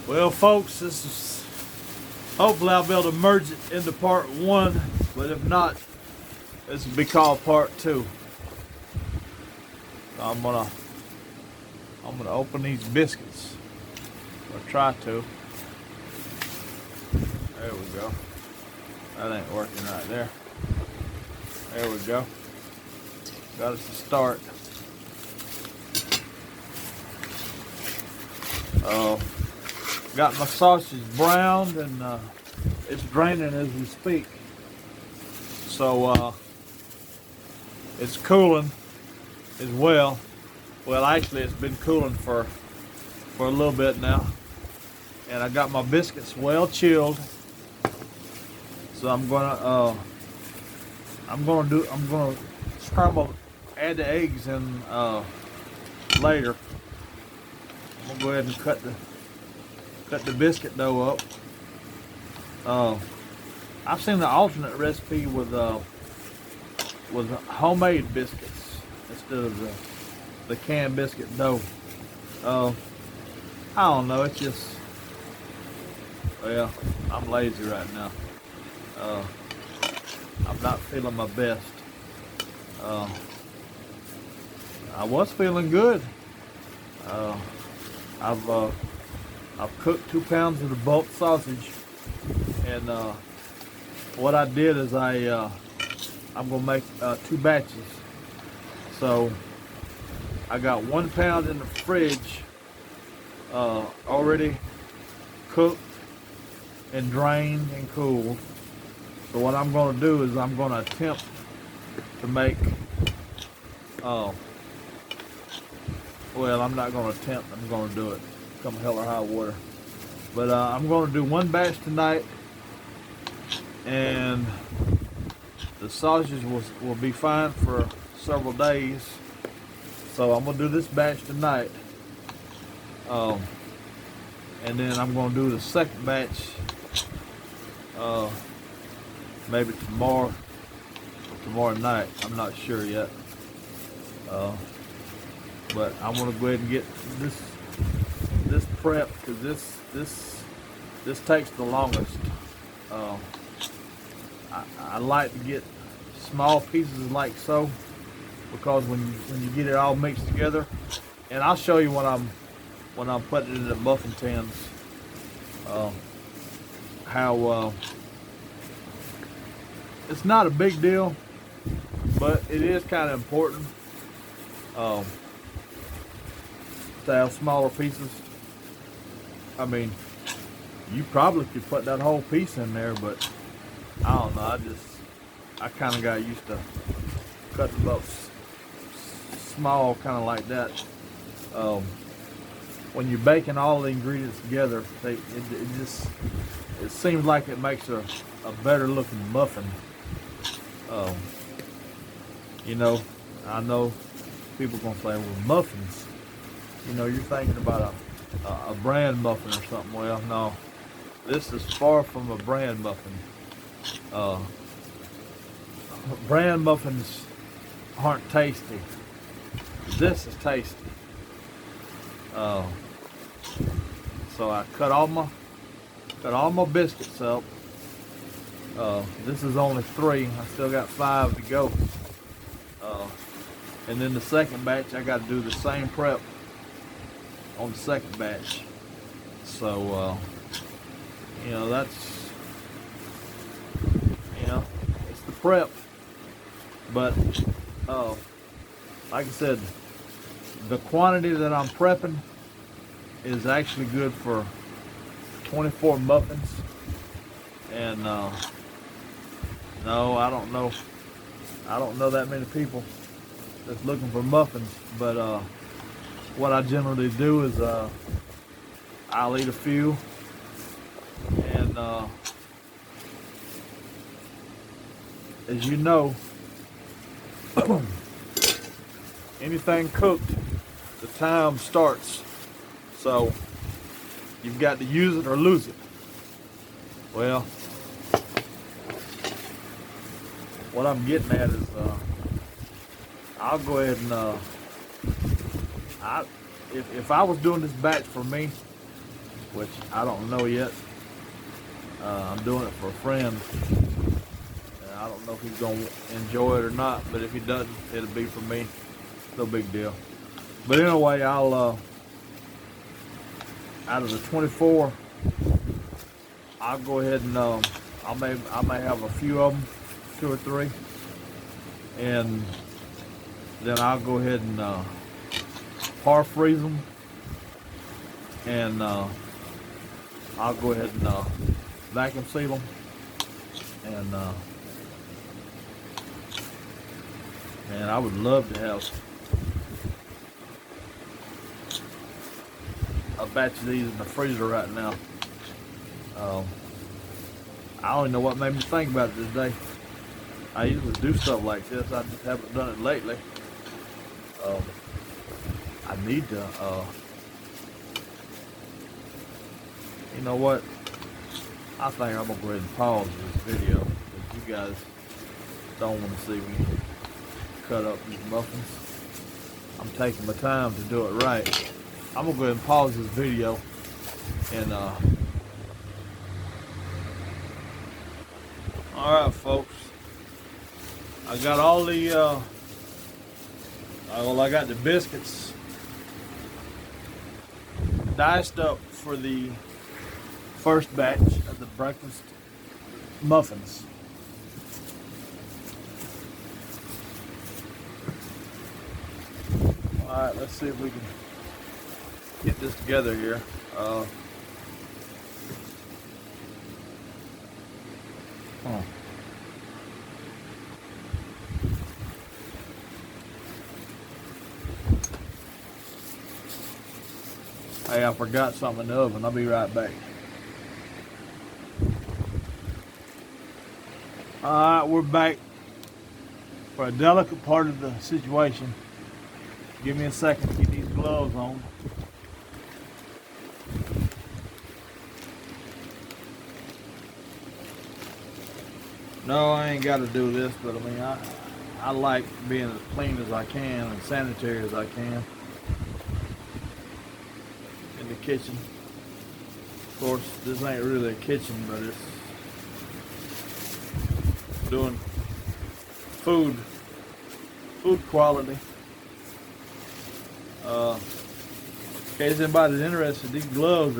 Well, folks, this is hopefully I'll be able to merge it into part one, but if not, this will be called part two. So I'm gonna open these biscuits, or try to. There we go. That ain't working right there. There we go. Got us to start. Got my sausage browned and it's draining as we speak. So it's cooling as well. Well, actually, it's been cooling for a little bit now, and I got my biscuits well chilled. So I'm gonna scramble, add the eggs in later. I'm gonna go ahead and cut the biscuit dough up. I've seen the alternate recipe with homemade biscuits instead of the canned biscuit dough. I don't know. It's just, well, I'm lazy right now. I'm not feeling my best. I was feeling good. I've cooked 2 pounds of the bulk sausage, and what I did is I'm gonna make 2 batches. So I got 1 pound in the fridge, already cooked and drained and cooled. So what I'm gonna do is I'm gonna attempt to make, well, I'm not gonna attempt, I'm gonna do it. Come hell or high water. But I'm gonna do 1 batch tonight, and the sausages will be fine for several days. So I'm gonna do this batch tonight, and then I'm gonna do the second batch maybe tomorrow night. I'm not sure yet, but I'm gonna go ahead and get this prep, because this takes the longest. I like to get small pieces like so, because when you get it all mixed together, and I'll show you when I'm putting it in the muffin tins, how it's not a big deal, but it is kind of important to have smaller pieces. I mean, you probably could put that whole piece in there, but I don't know. I kind of got used to cutting them up small, kind of like that. When you're baking all the ingredients together, it seems like it makes a better looking muffin. You know, I know people gonna say, well, muffins, you know, you're thinking about a brand muffin or something. Well, no, this is far from a brand muffin. Brand muffins aren't tasty. This is tasty. So I cut all my biscuits up. This is only 3. I still got 5 to go. And then the second batch, I got to do the same prep on the second batch. So, you know, that's, you know, it's the prep. But, like I said, the quantity that I'm prepping is actually good for 24 muffins. And, no, I don't know that many people that's looking for muffins, but what I generally do is I'll eat a few, and as you know, anything cooked, the time starts, so you've got to use it or lose it. Well, what I'm getting at is I'll go ahead and if I was doing this batch for me, which I don't know yet. I'm doing it for a friend. And I don't know if he's going to enjoy it or not, but if he doesn't, it'll be for me. No big deal. But anyway, I'll, out of the 24, I'll go ahead and, I may have a few of them, 2 or 3. And then I'll go ahead and par freeze them, and I'll go ahead and vacuum seal them, and I would love to have a batch of these in the freezer right now. I don't even know what made me think about it today. I usually do stuff like this. I just haven't done it lately. I need to, you know what? I think I'm gonna go ahead and pause this video because you guys don't want to see me cut up these muffins. I'm taking my time to do it right. I'm gonna go ahead and pause this video and all right, folks. I got all the well, I got the biscuits diced up for the first batch of the breakfast muffins. Alright, let's see if we can get this together here. Hey, I forgot something in the oven. I'll be right back. Alright, we're back for a delicate part of the situation. Give me a second to get these gloves on. No, I ain't got to do this, but I mean, I like being as clean as I can and sanitary as I can in the kitchen. Of course, this ain't really a kitchen, but it's doing food quality. In case anybody's interested, these gloves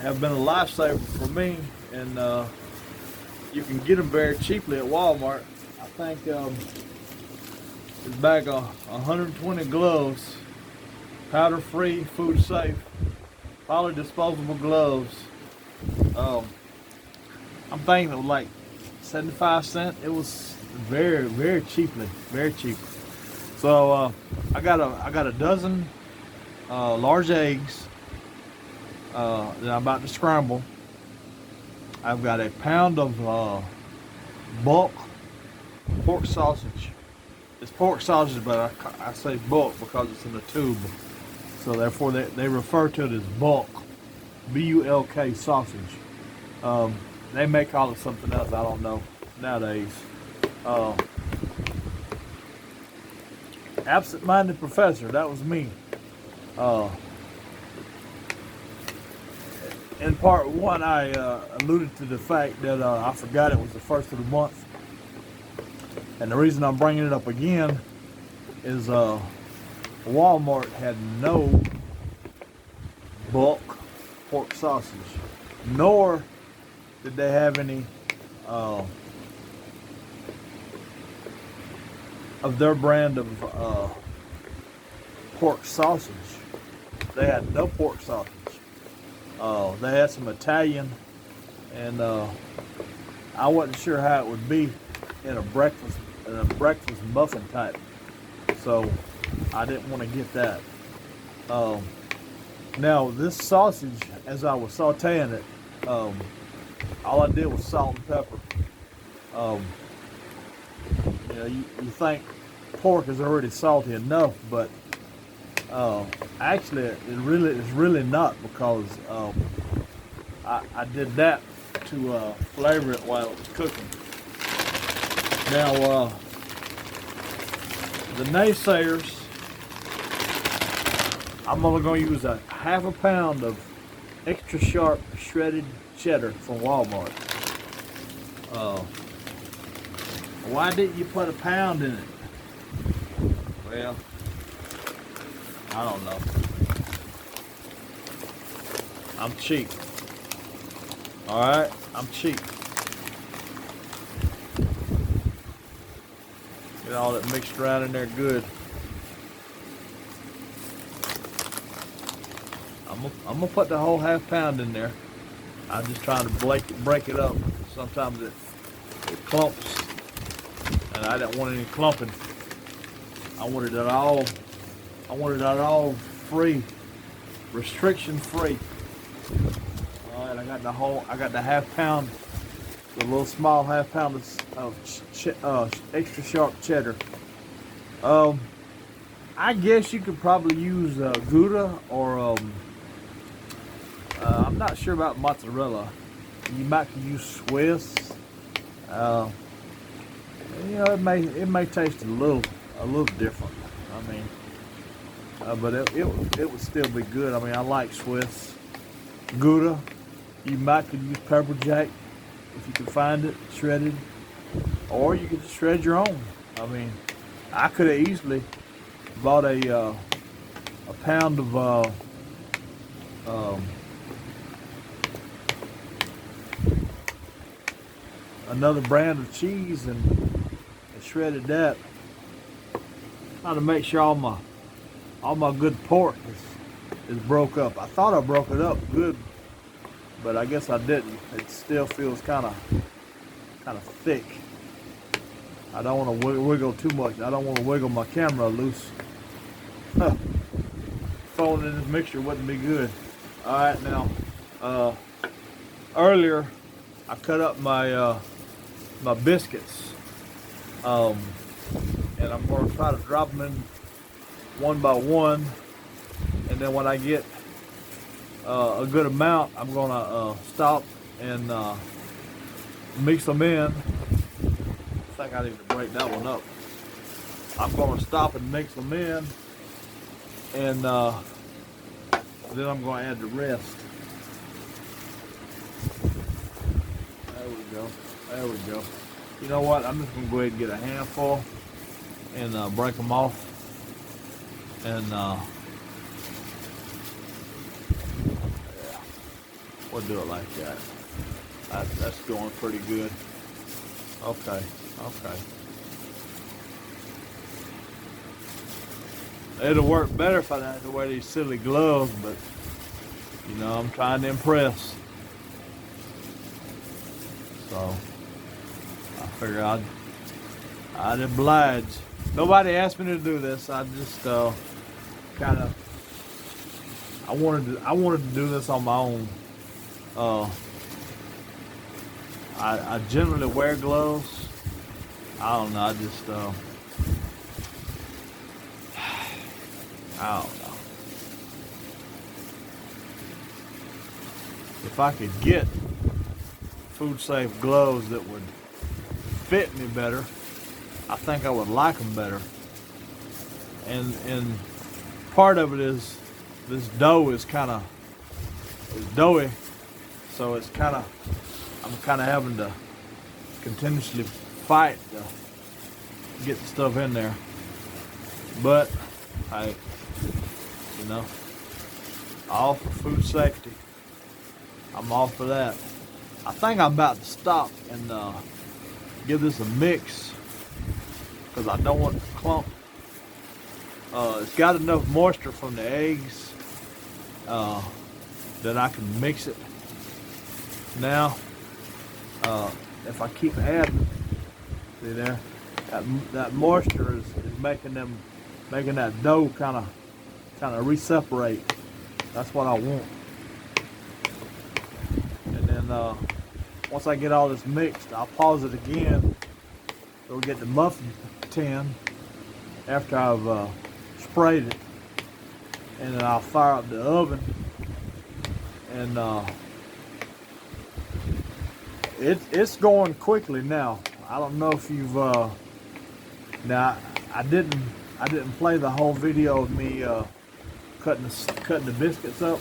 have been a lifesaver for me, and you can get them very cheaply at Walmart. I think it's back 120 gloves, powder free, food safe, poly disposable gloves. I'm thinking it was like 75 cents. It was very, very cheaply, very cheap. So I got a dozen large eggs that I'm about to scramble. I've got a pound of bulk pork sausage. It's pork sausage, but I say bulk because it's in a tube. So therefore they refer to it as bulk, B-U-L-K sausage. They may call it something else, I don't know nowadays. Absent-minded professor, that was me. In part 1, I alluded to the fact that I forgot it was the first of the month. And the reason I'm bringing it up again is Walmart had no bulk pork sausage, nor did they have any of their brand of pork sausage. They had no pork sausage. They had some Italian, and I wasn't sure how it would be in a breakfast muffin type, so I didn't want to get that. Now this sausage, as I was sauteing it, all I did was salt and pepper. You know, you think pork is already salty enough, but actually it's really not, because I did that to flavor it while it was cooking. Now the naysayers, I I'm only going to use a half a pound of extra sharp shredded cheddar from Walmart. Why didn't you put a pound in it? Well, I don't know. I'm cheap. Alright, I'm cheap. Get all that mixed around in there good. I'm gonna put the whole half pound in there. I'm just trying to break it up. Sometimes it clumps, and I didn't want any clumping. I wanted it all. I wanted it all free, restriction free. All right, I got the half pound, the little small half pound of extra sharp cheddar. I guess you could probably use Gouda or I'm not sure about mozzarella. You might use Swiss. You know, it may taste a little different. I mean, but it would still be good. I mean, I like Swiss. Gouda. You might could use pepper jack if you can find it shredded, or you could just shred your own. I mean, I could have easily bought a pound of another brand of cheese and shredded that. Trying to make sure all my good pork is broke up. I thought I broke it up good, but I guess I didn't. It still feels kind of thick. I don't want to wiggle too much. I don't want to wiggle my camera loose. Throwing in this mixture wouldn't be good. All right, now earlier I cut up my my biscuits, and I'm going to try to drop them in one by one, and then when I get a good amount, I'm going to stop and mix them in. I think I need to break that one up. I'm going to stop and mix them in, and then I'm going to add the rest. There we go. There we go. You know what? I'm just going to go ahead and get a handful and break them off. And yeah, we'll do it like that. That's going pretty good. Okay. Okay. It'll work better if I didn't have to wear these silly gloves, but you know, I'm trying to impress. So I figure I'd oblige. Nobody asked me to do this. I just kind of I wanted to do this on my own. I generally wear gloves. I don't know. I just I don't know. If I could get food safe gloves that would fit me better, I think I would like them better. And part of it is this dough is doughy, so it's I'm kind of having to continuously fight to get the stuff in there. But hey, you know, all for food safety. I'm all for that. I think I'm about to stop and give this a mix because I don't want it to clump. It's got enough moisture from the eggs that I can mix it. Now, if I keep adding, see there, that moisture is making that dough kind of re-separate. That's what I want. And then once I get all this mixed, I'll pause it again. So we get the muffin tin after I've sprayed it, and then I'll fire up the oven, and it's going quickly now. I don't know if you've now I didn't play the whole video of me cutting the biscuits up,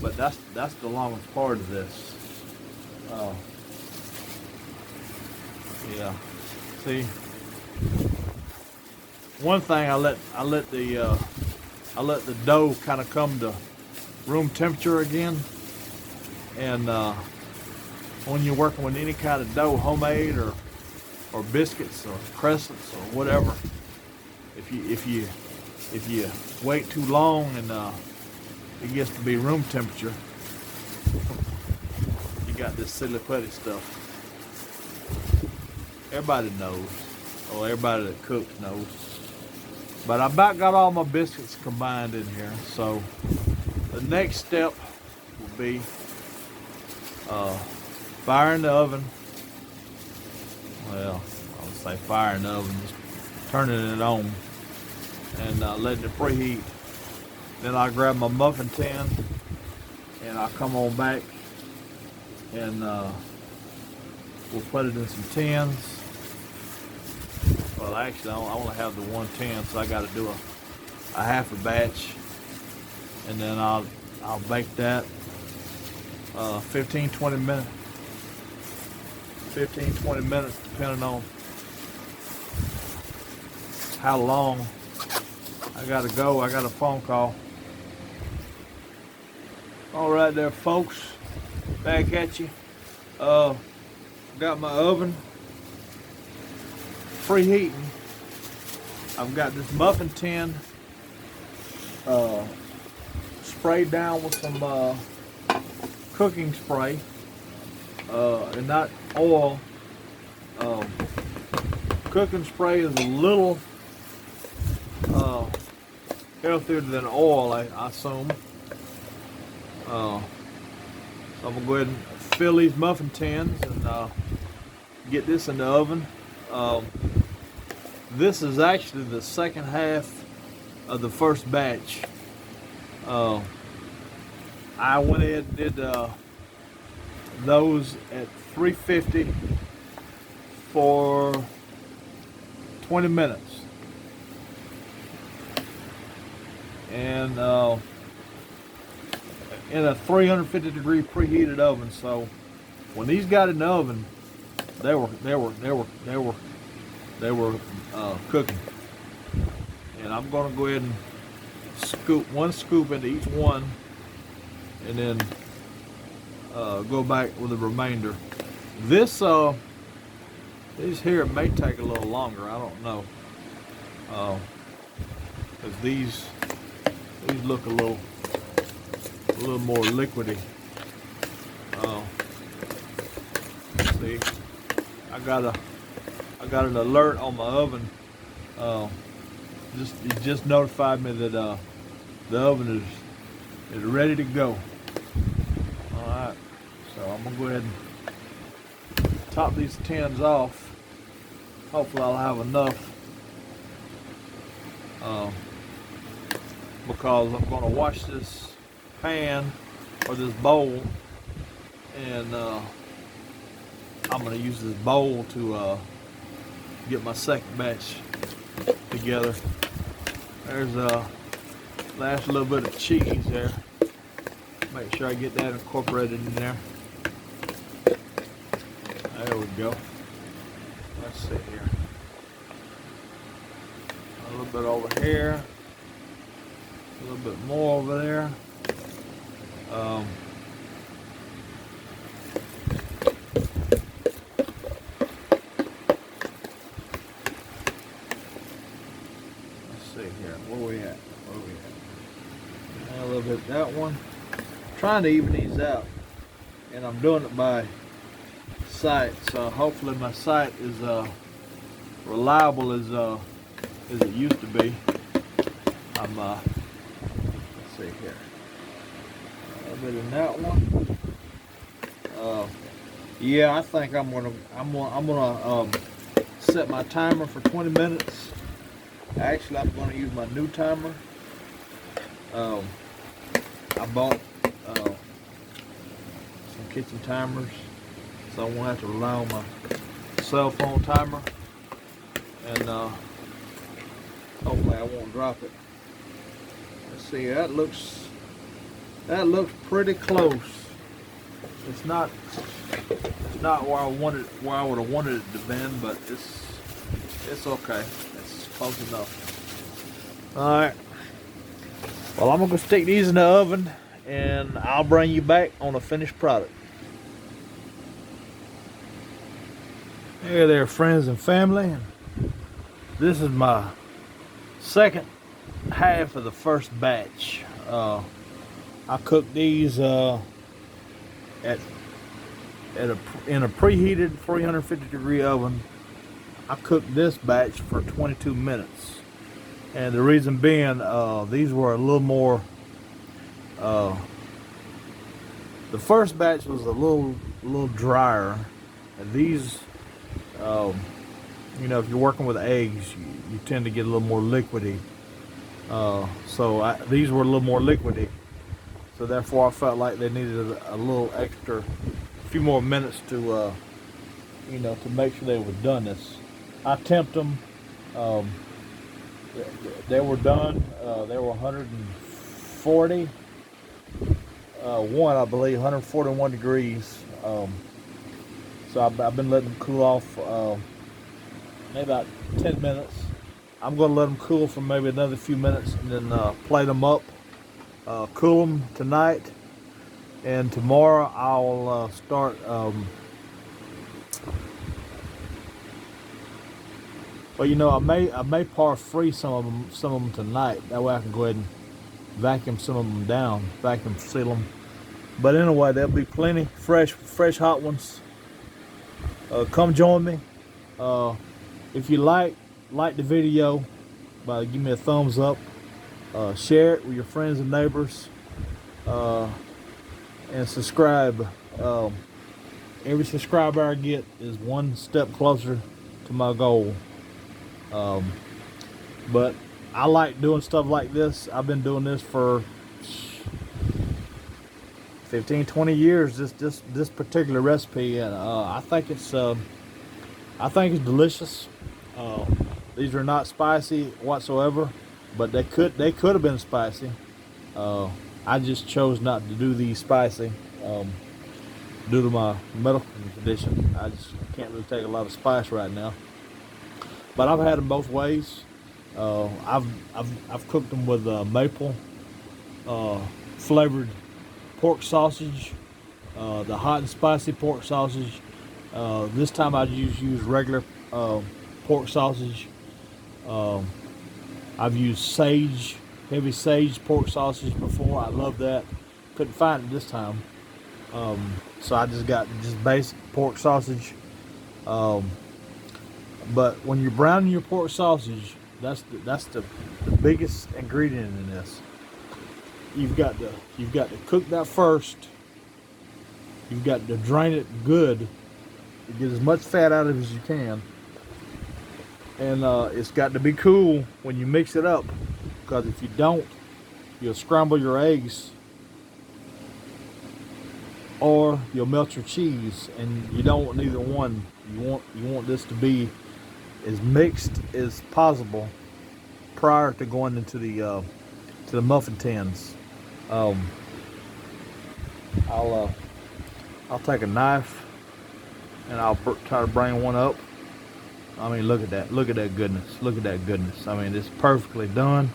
but that's the longest part of this. Yeah. See, one thing, I let the dough kind of come to room temperature again, and when you're working with any kind of dough, homemade or biscuits or crescents or whatever, if you wait too long and it gets to be room temperature, you got this silly putty stuff. Everybody knows, or everybody that cooks knows. But I about got all my biscuits combined in here, so the next step will be fire in the oven. Well, I would say fire in the oven, just turning it on and letting it preheat. Then I grab my muffin tin and I come on back and we'll put it in some tins. Well, actually, I only have the one tin, so I got to do a half a batch, and then I'll bake that 15-20 minutes. 15-20 minutes, depending on how long I gotta go. I got a phone call. All right there, folks, back at you. Got my oven preheating. I've got this muffin tin sprayed down with some cooking spray and not oil. Cooking spray is a little healthier than oil, I assume. So I'm gonna go ahead and fill these muffin tins and get this in the oven. This is actually the second half of the first batch. I went ahead and did those at 350 for 20 minutes. And in a 350 degree preheated oven. So when these got in the oven, they were cooking. And I'm gonna go ahead and scoop one scoop into each one, and then go back with the remainder. This these here may take a little longer. I don't know, because these look a little more liquidy. See, I got an alert on my oven. It just notified me that the oven is ready to go. All right, so I'm gonna go ahead and top these tins off. Hopefully I'll have enough, because I'm gonna wash this pan or this bowl, and I'm gonna use this bowl to get my second batch together. There's a last little bit of cheese there. Make sure I get that incorporated in there. There we go. Let's see here. A little bit over here. A little bit more over there. A little bit that one. Trying to even these out, and I'm doing it by sight. So hopefully my sight is reliable as it used to be. Let's see here. A little bit in that one. Yeah, I think I'm gonna set my timer for 20 minutes. Actually, I'm gonna use my new timer. I bought some kitchen timers, so I won't have to rely on my cell phone timer, and hopefully I won't drop it. Let's see, that looks pretty close. It's not where I would have wanted it to be, but it's okay. It's close enough. All right. Well, I'm gonna go stick these in the oven, and I'll bring you back on the finished product. Hey there, friends and family. This is my second half of the first batch. I cooked these in a preheated 350-degree oven. I cooked this batch for 22 minutes. And the reason being, these were a little more, the first batch was a little drier. And these, you know, if you're working with eggs, you tend to get a little more liquidy. These were a little more liquidy. So therefore I felt like they needed a little extra, few more minutes to, you know, to make sure they were done. I temped them. They were done. They were 140. I believe 141 degrees. So I've been letting them cool off maybe about 10 minutes. I'm going to let them cool for maybe another few minutes, and then plate them up, cool them tonight, and tomorrow I'll start. Well, you know, I may par free some of them tonight. That way I can go ahead and vacuum some of them down, vacuum seal them. But anyway, there'll be plenty fresh hot ones. Come join me. If you like the video, give me a thumbs up. Share it with your friends and neighbors, and subscribe. Every subscriber I get is one step closer to my goal. But I like doing stuff like this. I've been doing this for 15-20 years, this particular recipe, and I think it's delicious. These are not spicy whatsoever, but they could have been spicy. I just chose not to do these spicy due to my medical condition. I just can't really take a lot of spice right now. But I've had them both ways. I've cooked them with maple flavored pork sausage, the hot and spicy pork sausage. This time I use regular pork sausage. I've used heavy sage pork sausage before. I love that. Couldn't find it this time, so I just got basic pork sausage. But when you're browning your pork sausage, that's the biggest ingredient in this. You've got to cook that first. You've got to drain it good to get as much fat out of it as you can. And it's got to be cool when you mix it up, because if you don't, you'll scramble your eggs or you'll melt your cheese, and you don't want neither one. You want this to be as mixed as possible prior to going into the muffin tins. I'll take a knife and I'll try to bring one up. I mean, look at that goodness. Look at that goodness. I mean, it's perfectly done.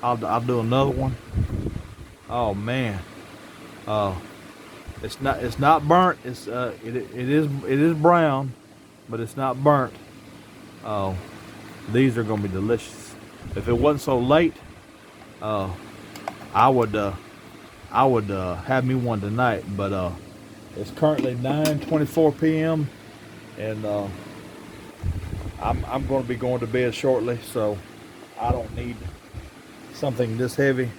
I'll do another one. Oh man. It's not burnt. It is brown, but it's not burnt. These are gonna be delicious. If it wasn't so late, I would have me one tonight. But it's currently 9:24 p.m. and I'm going to be going to bed shortly, so I don't need something this heavy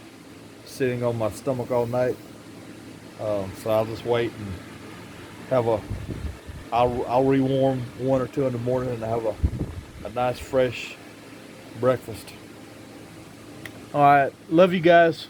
sitting on my stomach all night. So I'll just wait and I'll rewarm 1 or 2 in the morning and have a nice fresh breakfast. All right, love you guys.